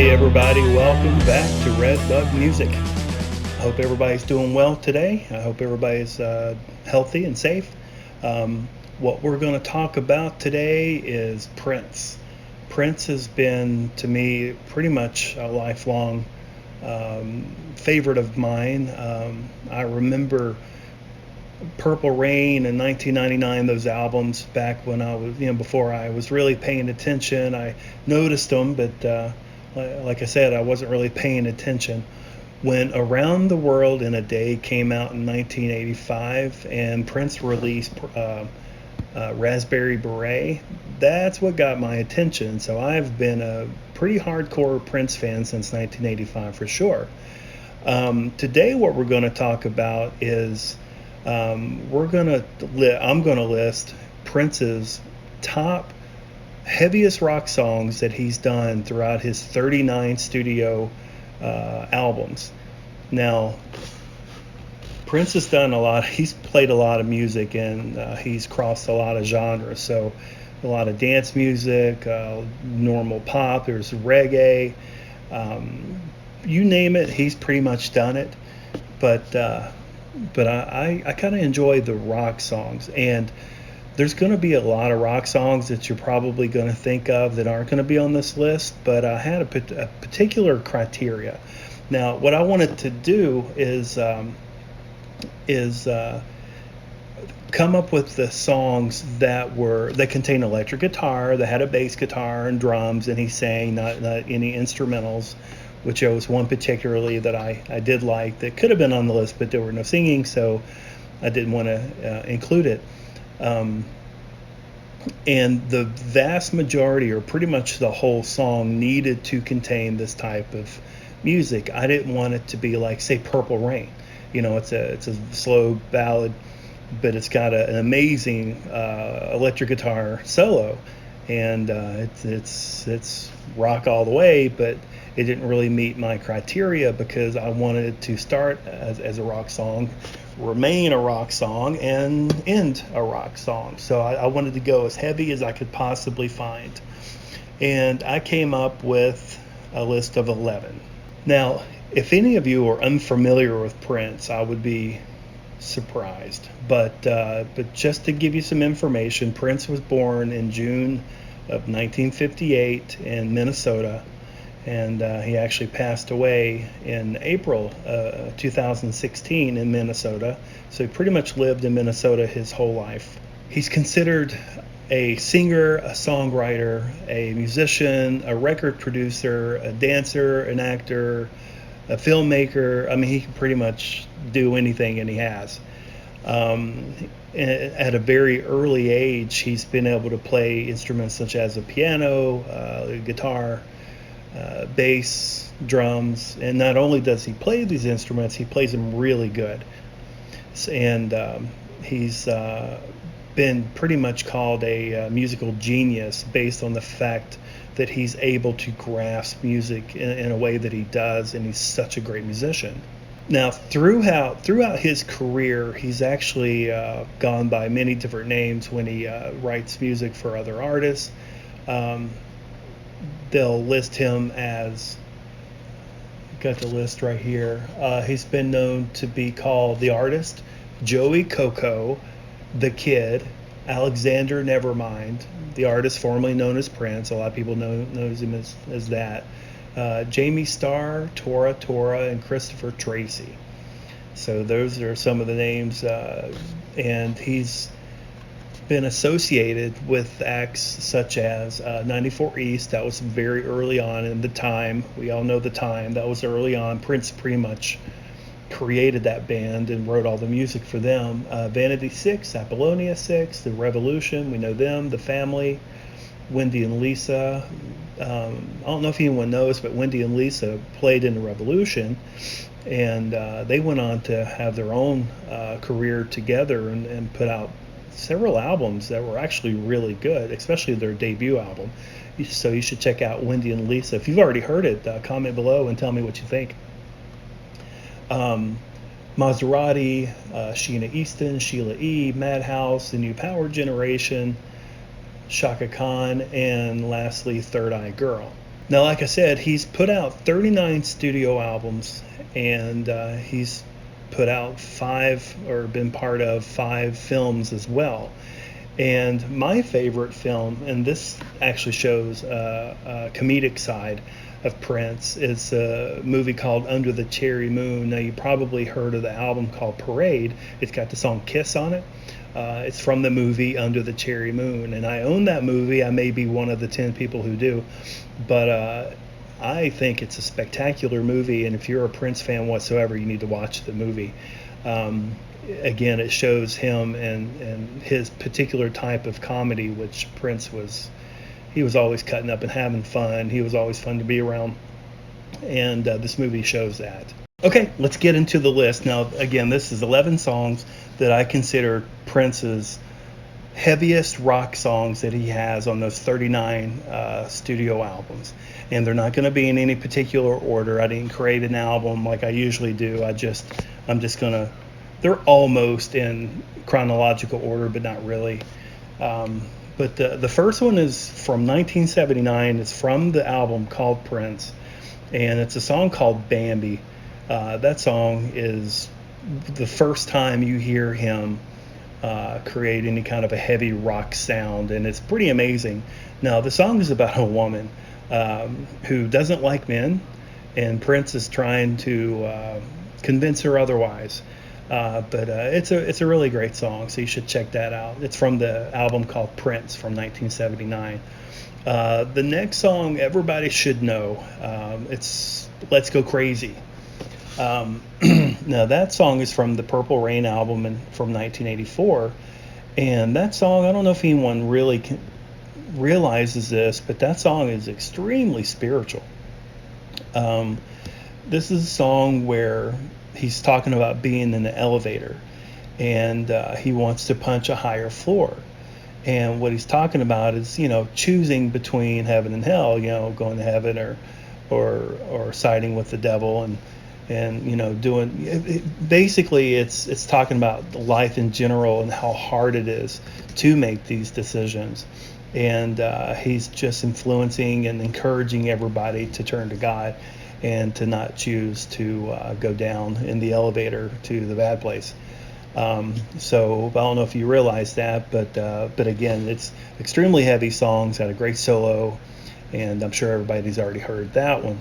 Hey everybody, welcome back to Redbug Music. I hope everybody's doing well today. I hope everybody's healthy and safe. What we're going to talk about today is Prince. Prince has been, to me, pretty much a lifelong favorite of mine. I remember Purple Rain in 1999, those albums back when I was, before I was really paying attention. I noticed them, but like I said, I wasn't really paying attention. When Around the World in a Day came out in 1985 and Prince released Raspberry Beret, that's what got my attention. So I've been a pretty hardcore Prince fan since 1985 for sure. Today, what we're going to talk about is I'm going to list Prince's top heaviest rock songs that he's done throughout his 39 studio albums. Now, Prince has done a lot. He's played a lot of music, and he's crossed a lot of genres. So a lot of dance music, normal pop, there's reggae, you name it, he's pretty much done it. But I kind of enjoy the rock songs, and there's going to be a lot of rock songs that you're probably going to think of that aren't going to be on this list, but I had a particular criteria. Now, what I wanted to do is come up with the songs that contain electric guitar, that had a bass guitar and drums, and he sang, not any instrumentals, which was one particularly that I did like that could have been on the list, but there were no singing, so I didn't want to include it. And the vast majority, or pretty much the whole song, needed to contain this type of music. I didn't want it to be like, say, Purple Rain. It's a slow ballad, but it's got an amazing electric guitar solo, and it's rock all the way, but it didn't really meet my criteria because I wanted it to start as a rock song, remain a rock song, and end a rock song. So I wanted to go as heavy as I could possibly find. And I came up with a list of 11. Now, if any of you are unfamiliar with Prince, I would be surprised. But just to give you some information, Prince was born in June of 1958 in Minnesota. And he actually passed away in April 2016 in Minnesota. So he pretty much lived in Minnesota his whole life. He's considered a singer, a songwriter, a musician, a record producer, a dancer, an actor, a filmmaker. I mean, he can pretty much do anything, and he has. At a very early age, he's been able to play instruments such as a piano, guitar, bass, drums, and not only does he play these instruments, he plays them really good. And he's been pretty much called a musical genius based on the fact that he's able to grasp music in a way that he does, and he's such a great musician. Now, throughout his career, he's actually gone by many different names when he writes music for other artists. They'll list him as, got the list right here. He's been known to be called the Artist, Joey Coco, the Kid, Alexander Nevermind, the Artist formerly known as Prince. A lot of people knows him as that. Jamie Starr, Tora, and Christopher Tracy. So those are some of the names, and he's been associated with acts such as 94 East. That was very early on in the time. We all know the time. That was early on. Prince pretty much created that band and wrote all the music for them. Vanity 6, Apollonia 6, The Revolution, we know them, The Family, Wendy and Lisa. I don't know if anyone knows, but Wendy and Lisa played in The Revolution, and they went on to have their own career together and put out several albums that were actually really good, especially their debut album. So you should check out Wendy and Lisa. If you've already heard it, comment below and tell me what you think. Maserati, Sheena Easton, Sheila E., Madhouse, The New Power Generation, Shaka Khan, and lastly, Third Eye Girl. Now, like I said, he's put out 39 studio albums, and he's put out five, or been part of five films as well. And my favorite film, and this actually shows a comedic side of Prince, is a movie called Under the Cherry Moon. Now, you probably heard of the album called Parade. It's got the song Kiss on it. It's from the movie Under the Cherry Moon, and I own that movie. I may be one of the 10 people who do, but I think it's a spectacular movie, and if you're a Prince fan whatsoever, you need to watch the movie. Again, it shows him and his particular type of comedy, which Prince was. He was always cutting up and having fun. He was always fun to be around, and this movie shows that. Okay, let's get into the list. Now, again, this is 11 songs that I consider Prince's heaviest rock songs that he has on those 39 studio albums. And they're not going to be in any particular order. I didn't create an album like I usually do. I'm just going to, they're almost in chronological order, but not really. But the first one is from 1979. It's from the album called Prince, and it's a song called Bambi. That song is the first time you hear him create any kind of a heavy rock sound, and it's pretty amazing. Now, the song is about a woman who doesn't like men, and Prince is trying to convince her otherwise. But it's a really great song, so you should check that out. It's from the album called Prince from 1979. The next song everybody should know. It's Let's Go Crazy. Now, that song is from the Purple Rain album from 1984. And that song, I don't know if anyone really realizes this, but that song is extremely spiritual. This is a song where he's talking about being in the elevator, and he wants to punch a higher floor. And what he's talking about is, choosing between heaven and hell, going to heaven or siding with the devil, and doing basically it's talking about life in general and how hard it is to make these decisions. And he's just influencing and encouraging everybody to turn to God and to not choose to go down in the elevator to the bad place. So I don't know if you realize that, but again, it's extremely heavy songs, had a great solo, and I'm sure everybody's already heard that one.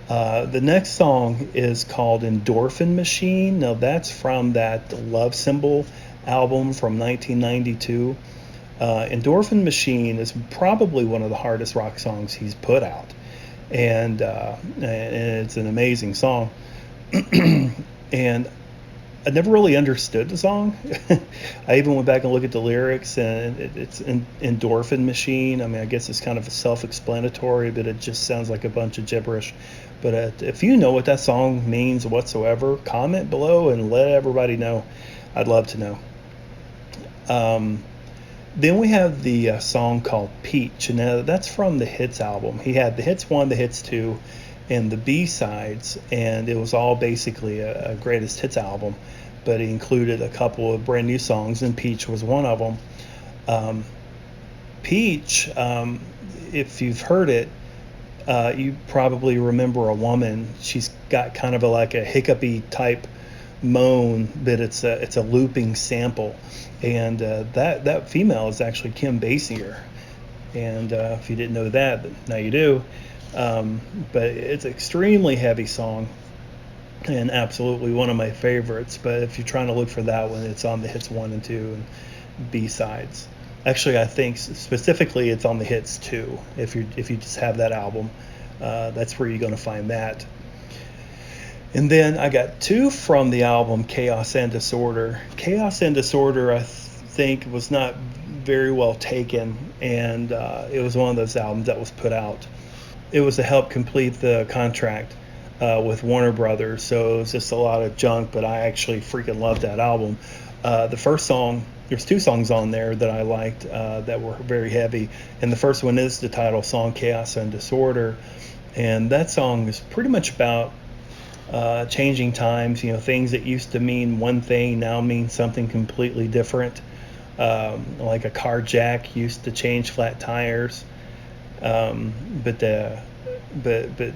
The next song is called Endorphin Machine. Now, that's from that Love Symbol album from 1992. Endorphin Machine is probably one of the hardest rock songs he's put out. And it's an amazing song. And I never really understood the song. I even went back and looked at the lyrics, and it's an Endorphin Machine. I mean, I guess it's kind of self-explanatory, but it just sounds like a bunch of gibberish. But if you know what that song means whatsoever, comment below and let everybody know. I'd love to know. Then we have the song called Peach, and that's from the Hits album. He had the Hits 1, the Hits 2, and the B-sides, and it was all basically a greatest hits album, but he included a couple of brand new songs, and Peach was one of them. Peach, if you've heard it, you probably remember a woman. She's got kind of like a hiccupy type moan, but it's a looping sample, and that female is actually Kim Basinger. And if you didn't know that, now you do. But it's an extremely heavy song, and absolutely one of my favorites. But if you're trying to look for that one, it's on the Hits 1 and 2 and B-sides. Actually, I think specifically it's on the Hits 2. If you just have that album, that's where you're going to find that. And then I got two from the album Chaos and Disorder. Chaos and Disorder, I think, was not very well taken, and it was one of those albums that was put out. It was to help complete the contract with Warner Brothers, so it was just a lot of junk, but I actually freaking loved that album. The first song, there's two songs on there that I liked that were very heavy, and the first one is the title song, Chaos and Disorder, and that song is pretty much about changing times. Things that used to mean one thing now mean something completely different. Like a car jack used to change flat tires, but but but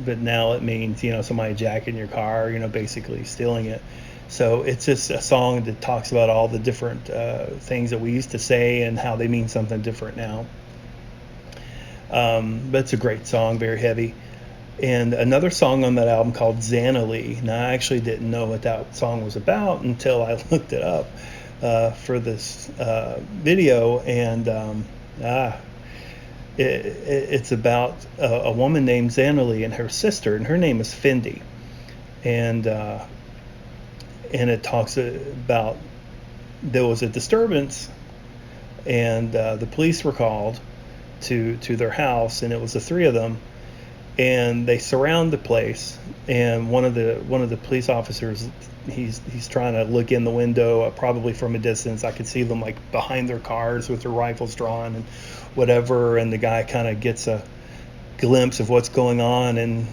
but now it means, somebody jacking your car, basically stealing it. So it's just a song that talks about all the different things that we used to say and how they mean something different now. But it's a great song, very heavy. And another song on that album called Xanali. Now, I actually didn't know what that song was about until I looked it up for this video. And it's about a woman named Xanali and her sister, and her name is Fendi. And it talks about there was a disturbance, and the police were called to their house, and it was the three of them, and they surround the place. And one of the police officers, he's trying to look in the window, probably from a distance. I could see them like behind their cars with their rifles drawn and whatever. And the guy kind of gets a glimpse of what's going on, and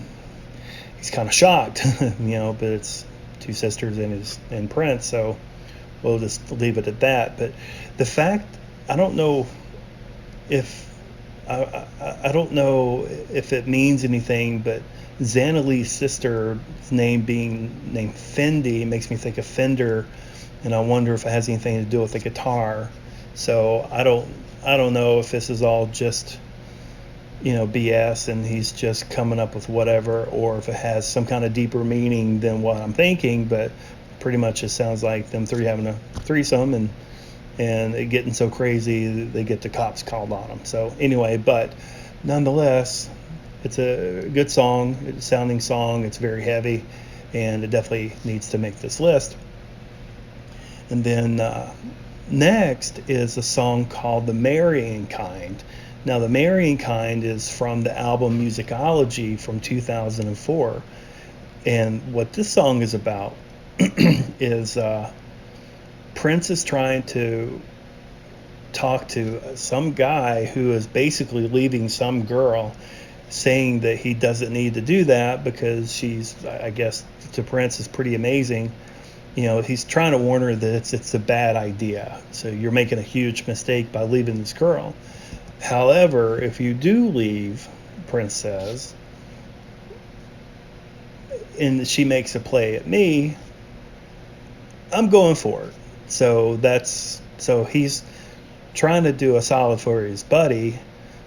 he's kind of shocked, But it's two sisters and Prince, so we'll just leave it at that. But the fact, I don't know if I don't know if it means anything, but Xanali's sister's name being named Fendi makes me think of Fender, and I wonder if it has anything to do with the guitar. So I don't know if this is all just BS and he's just coming up with whatever, or if it has some kind of deeper meaning than what I'm thinking. But pretty much it sounds like them three having a threesome, and it getting so crazy they get the cops called on them. So anyway, but nonetheless, it's a good song, sounding song. It's very heavy, and it definitely needs to make this list. And then next is a song called The Marrying Kind. Now, The Marrying Kind is from the album Musicology from 2004. And what this song is about is Prince is trying to talk to some guy who is basically leaving some girl, saying that he doesn't need to do that because she's, I guess, to Prince, is pretty amazing. He's trying to warn her that it's a bad idea. So you're making a huge mistake by leaving this girl. However, if you do leave, Prince says, and she makes a play at me, I'm going for it. So he's trying to do a solid for his buddy,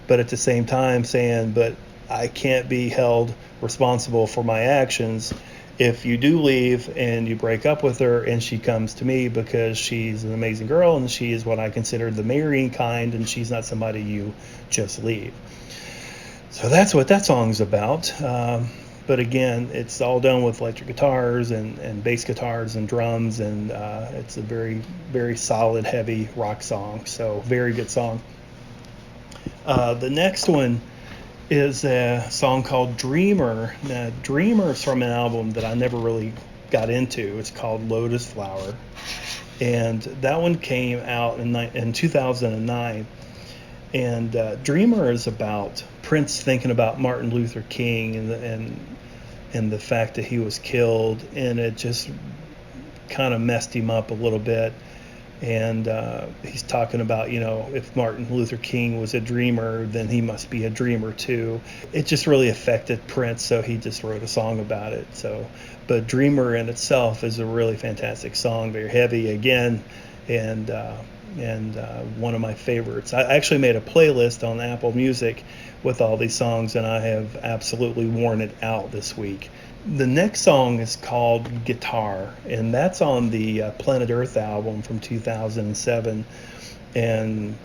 but at the same time saying, but I can't be held responsible for my actions if you do leave and you break up with her and she comes to me, because she's an amazing girl and she is what I consider the marrying kind, and she's not somebody you just leave. So that's what that song's about. But again, it's all done with electric guitars and bass guitars and drums, and it's a very, very solid, heavy rock song. So very good song. The next one is a song called Dreamer. Now, Dreamer is from an album that I never really got into. It's called Lotus Flower. And that one came out in 2009. And Dreamer is about Prince thinking about Martin Luther King and the fact that he was killed, and it just kind of messed him up a little bit. And he's talking about, if Martin Luther King was a dreamer, then he must be a dreamer too. It just really affected Prince, so he just wrote a song about it. But Dreamer in itself is a really fantastic song, very heavy again, and one of my favorites. I actually made a playlist on Apple Music with all these songs, and I have absolutely worn it out this week. The next song is called Guitar, and that's on the Planet Earth album from 2007. And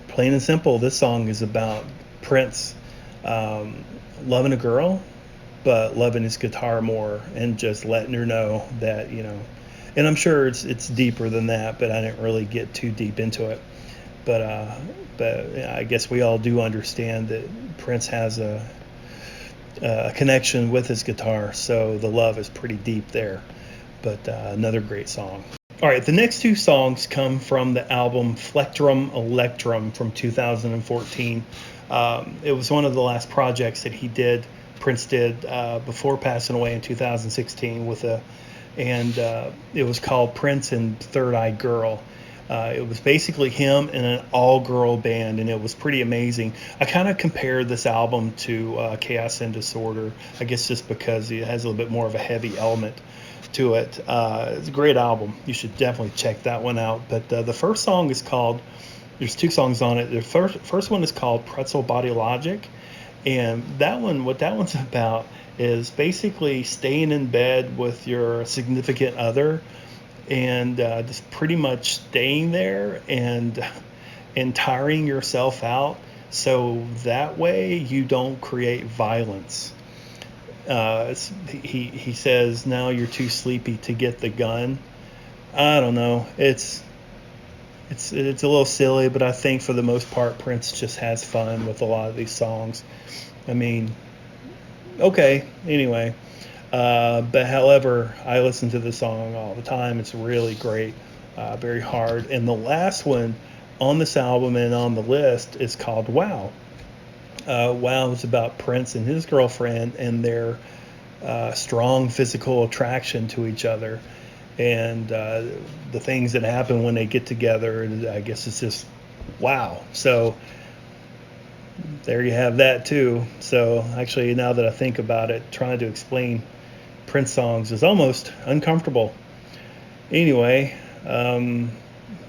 plain and simple, this song is about Prince loving a girl, but loving his guitar more, and just letting her know that, and I'm sure it's deeper than that, but I didn't really get too deep into it. But I guess we all do understand that Prince has a connection with his guitar, so the love is pretty deep there. But another great song. All right, the next two songs come from the album Plectrum Electrum from 2014. It was one of the last projects that Prince did before passing away in 2016 and it was called Prince and Third Eye Girl. It was basically him and an all-girl band, and it was pretty amazing. I kind of compared this album to Chaos and Disorder, I guess just because it has a little bit more of a heavy element to it. It's a great album. You should definitely check that one out. But the first song is called, there's two songs on it. The first one is called Pretzel Body Logic, and that one, what that one's about is basically staying in bed with your significant other and just pretty much staying there and tiring yourself out, so that way you don't create violence. He says now you're too sleepy to get the gun. I don't know. It's a little silly, but I think for the most part Prince just has fun with a lot of these songs. I mean, okay, anyway. But however, I listen to the song all the time. It's really great, very hard. And the last one on this album and on the list is called Wow. Wow is about Prince and his girlfriend and their strong physical attraction to each other, and the things that happen when they get together. And I guess it's just wow. So there you have that too. So actually, now that I think about it, trying to explain Prince songs is almost uncomfortable. Anyway,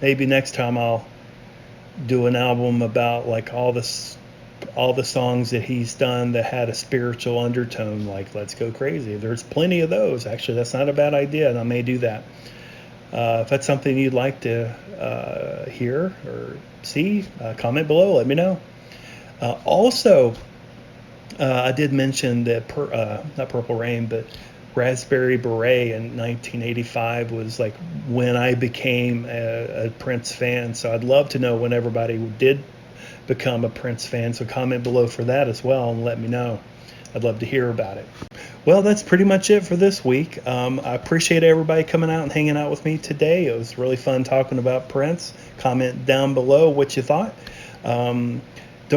maybe next time I'll do an album about like all the songs that he's done that had a spiritual undertone, like Let's Go Crazy. There's plenty of those. Actually, that's not a bad idea, and I may do that. If that's something you'd like to hear or see, comment below. Let me know. Also, I did mention that not Purple Rain, but Raspberry Beret in 1985 was like when I became a Prince fan. So I'd love to know when everybody did become a Prince fan. So comment below for that as well and let me know. I'd love to hear about it. Well, that's pretty much it for this week. I appreciate everybody coming out and hanging out with me today. It was really fun talking about Prince. Comment down below what you thought. Don't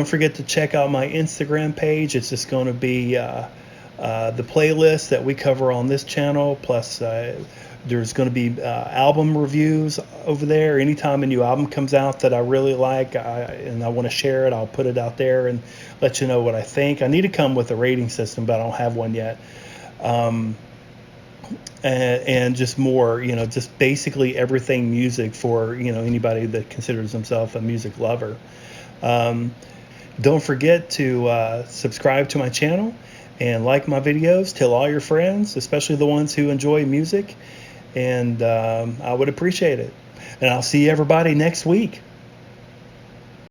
forget to check out my Instagram page. It's just going to be the playlist that we cover on this channel, plus there's going to be album reviews over there. Anytime a new album comes out that I really like and I want to share it, I'll put it out there and let you know what I think. I need to come with a rating system, but I don't have one yet. And just more, just basically everything music for, anybody that considers themselves a music lover. Don't forget to subscribe to my channel and like my videos. Tell all your friends, especially the ones who enjoy music, and I would appreciate it. And I'll see everybody next week.